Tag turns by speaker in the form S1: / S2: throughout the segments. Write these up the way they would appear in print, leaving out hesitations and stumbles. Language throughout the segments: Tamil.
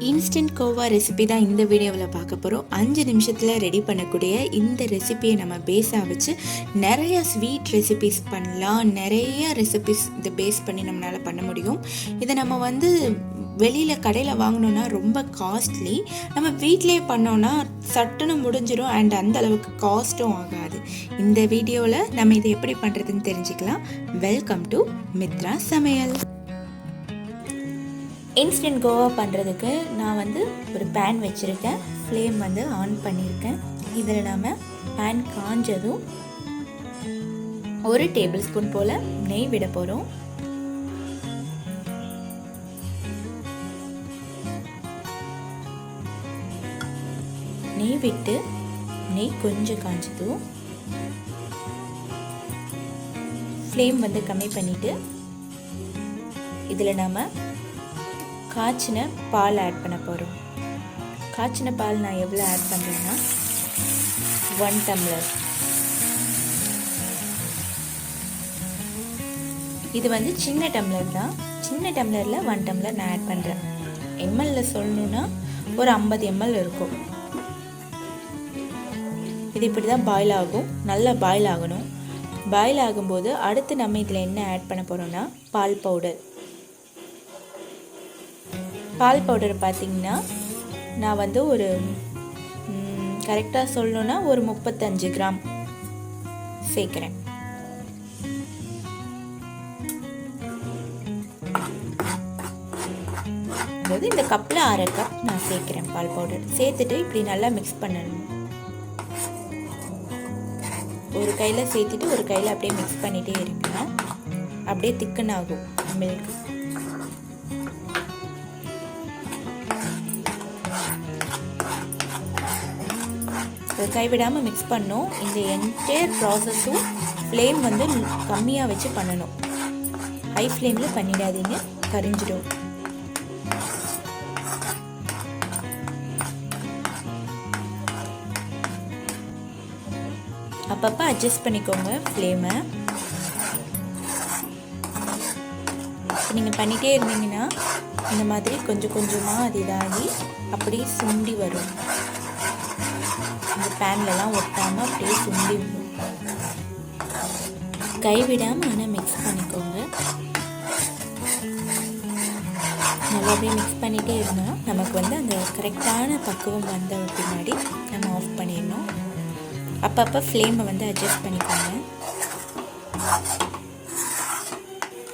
S1: இன்ஸ்டன்ட் கோவா ரெசிபி தான் இந்த வீடியோவில் பார்க்க போகிறோம். 5 நிமிஷத்தில் ரெடி பண்ணக்கூடிய இந்த ரெசிபியை நம்ம பேஸாக வச்சு நிறைய ஸ்வீட் ரெசிபிஸ் பண்ணலாம். நிறைய ரெசிபிஸ் இதை பேஸ் பண்ணி நம்மளால் பண்ண முடியும். இதை நம்ம வெளியில் கடையில் வாங்கினோன்னா ரொம்ப காஸ்ட்லி. நம்ம வீட்டிலே பண்ணோன்னா சட்டுன்னு முடிஞ்சிடும் அண்ட் அந்த அளவுக்கு காஸ்ட்டும் ஆகாது. இந்த வீடியோவில் நம்ம இதை எப்படி பண்ணுறதுன்னு தெரிஞ்சுக்கலாம். வெல்கம் டு மித்ரா சமையல். இன்ஸ்டன்ட் கோவா பண்ணுறதுக்கு நான் ஒரு பேன் வச்சுருக்கேன். ஃப்ளேம் ஆன் பண்ணியிருக்கேன். இதில் நாம் பேன் காஞ்சதும் 1 டேபிள் ஸ்பூன் போல் நெய் விட போகிறோம். நெய் விட்டு நெய் கொஞ்சம் காஞ்சதும் ஃப்ளேம் கம்மி பண்ணிவிட்டு இதில் நாம் காய்ச்சின பால் ஆட் பண்ண போகிறோம். காய்ச்சின பால் நான் எவ்வளோ ஆட் பண்ணுறேன்னா 1 டம்ளர். இது சின்ன டம்ளர் தான். சின்ன டம்ளரில் 1 டம்ளர் நான் ஆட் பண்ணுறேன். எம்எல்ல சொல்லணுன்னா ஒரு 50 ml இருக்கும். இது இப்படி தான் பாயில் ஆகும். நல்லா பாயில் ஆகணும். பாயில் ஆகும்போது அடுத்து நம்ம இதில் என்ன ஆட் பண்ண போகிறோம்னா பால் பவுடர். பால் பவுடர் பார்த்திங்கன்னா நான் ஒரு கரெக்டாக சொல்லணுன்னா ஒரு 35 கிராம் சேர்க்குறேன். அதாவது இந்த கப்பில் 1/2 கப் நான் சேர்க்குறேன் பால் பவுடர். சேர்த்துட்டு இப்படி நல்லா மிக்ஸ் பண்ணணும். ஒரு கையில் சேர்த்துட்டு ஒரு கையில் அப்படியே மிக்ஸ் பண்ணிகிட்டே இருக்கேன். அப்படியே திக்கன் ஆகும் மில்க். கைவிடாமல் மிக்ஸ் பண்ணணும். இந்த என்டையர் ப்ராசஸும் ஃப்ளேம் கம்மியாக வச்சு பண்ணணும். ஹை ஃப்ளேமில் பண்ணிடாதீங்க, கரிஞ்சிடும். அப்பப்போ அட்ஜஸ்ட் பண்ணிக்கோங்க ஃப்ளேமை. நீங்கள் பண்ணிகிட்டே இருந்தீங்கன்னா இந்த மாதிரி கொஞ்சம் கொஞ்சமாக அது இதாகி அப்படியே சுண்டி வரும். இந்த பேன்லலாம் ஒட்டாமல் அப்படியே சுண்டி வரும். கைவிடாமல் ஆனால் மிக்ஸ் பண்ணிக்கோங்க. நல்லா அப்படியே மிக்ஸ் பண்ணிகிட்டே இருந்தால் நமக்கு அந்த கரெக்டான பக்குவம் வந்த பின்னாடி நம்ம ஆஃப் பண்ணிடணும். அப்பப்போ ஃப்ளேமை அட்ஜஸ்ட் பண்ணிக்கோங்க.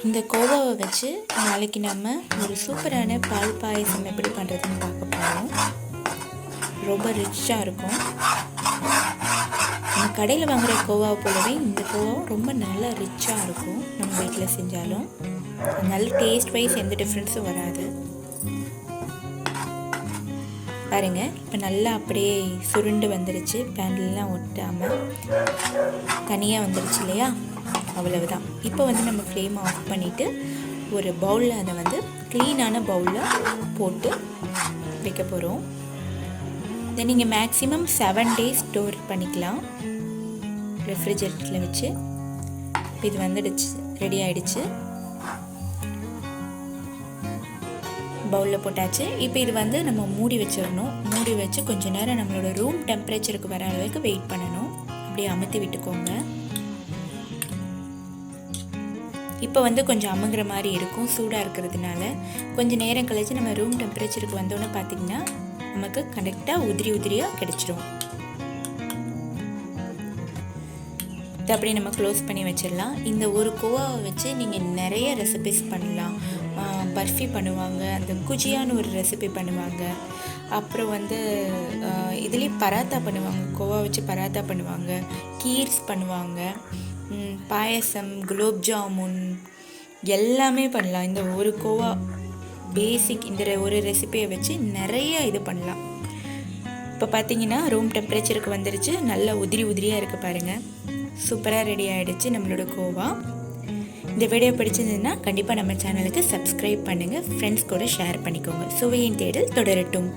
S1: இந்த கோவாவை வச்சு நாளைக்கு நம்ம ஒரு சூப்பரான பால் பாயசம் எப்படி பண்ணுறதுன்னு பார்க்க போகிறோம். ரொம்ப ரிச்சாக இருக்கும். நம்ம கடையில் வாங்குகிற கோவாவை போலவே இந்த கோவாவும் ரொம்ப நல்லா ரிச்சாக இருக்கும். நம்ம வீட்டில் செஞ்சாலும் நல்ல டேஸ்ட் வைஸ் எந்த டிஃப்ரென்ஸும் வராது. பாருங்கள், இப்போ நல்லா அப்படியே சுருண்டு வந்துருச்சு. பேன்லாம் ஒட்டாமல் தனியாக வந்துருச்சு இல்லையா? அவ்வளவுதான். இப்போ நம்ம ஃப்ளேமை ஆஃப் பண்ணிவிட்டு ஒரு பவுலில் அதை க்ளீனான பவுலில் போட்டு வைக்க போகிறோம். இதை நீங்கள் மேக்ஸிமம் 7 days ஸ்டோர் பண்ணிக்கலாம் ரெஃப்ரிஜரேட்டரில் வச்சு. இப்போ இது வந்துடுச்சு, ரெடி ஆகிடுச்சு. பவுலில் போட்டாச்சு. இப்போ இது நம்ம மூடி வச்சிடணும். மூடி வச்சு கொஞ்சம் நேரம் நம்மளோட ரூம் டெம்பரேச்சருக்கு வர அளவுக்கு வெயிட் பண்ணணும். அப்படியே அமுத்தி விட்டுக்கோங்க. இப்போ கொஞ்சம் அமுங்குற மாதிரி இருக்கும் சூடாக இருக்கிறதுனால. கொஞ்சம் நேரம் கழிச்சு நம்ம ரூம் டெம்பரேச்சருக்கு வந்தோன்னே பார்த்திங்கன்னா நமக்கு கரெக்டாக உதிரியாக கிடச்சிரும். இதை அப்படியே நம்ம க்ளோஸ் பண்ணி வச்சிடலாம். இந்த ஒரு கோவாவை வச்சு நீங்கள் நிறைய ரெசிபிஸ் பண்ணலாம். பர்ஃபி பண்ணுவாங்க, அந்த குஜியான்னு ஒரு ரெசிபி பண்ணுவாங்க. அப்புறம் இதுலேயும் பராத்தா பண்ணுவாங்க. கோவா வச்சு பராத்தா பண்ணுவாங்க, கீர்ஸ் பண்ணுவாங்க, பாயசம், குலோப் ஜாமுன் எல்லாமே பண்ணலாம். இந்த ஒரு கோவா பேசிக் இந்த ஒரு ரெசிபியை வச்சு நிறைய இது பண்ணலாம். இப்போ பார்த்தீங்கன்னா ரூம் டெம்பரேச்சருக்கு வந்துருச்சு. நல்லா உதிரியாக இருக்குது பாருங்கள். சூப்பராக ரெடி ஆகிடுச்சு நம்மளோட கோவா. இந்த வீடியோ பிடிச்சிருந்ததுன்னா கண்டிப்பாக நம்ம சேனலுக்கு சப்ஸ்கிரைப் பண்ணுங்கள். ஃப்ரெண்ட்ஸ் கூட ஷேர் பண்ணிக்கோங்க. சுவையின் தேடல் தொடரட்டும்.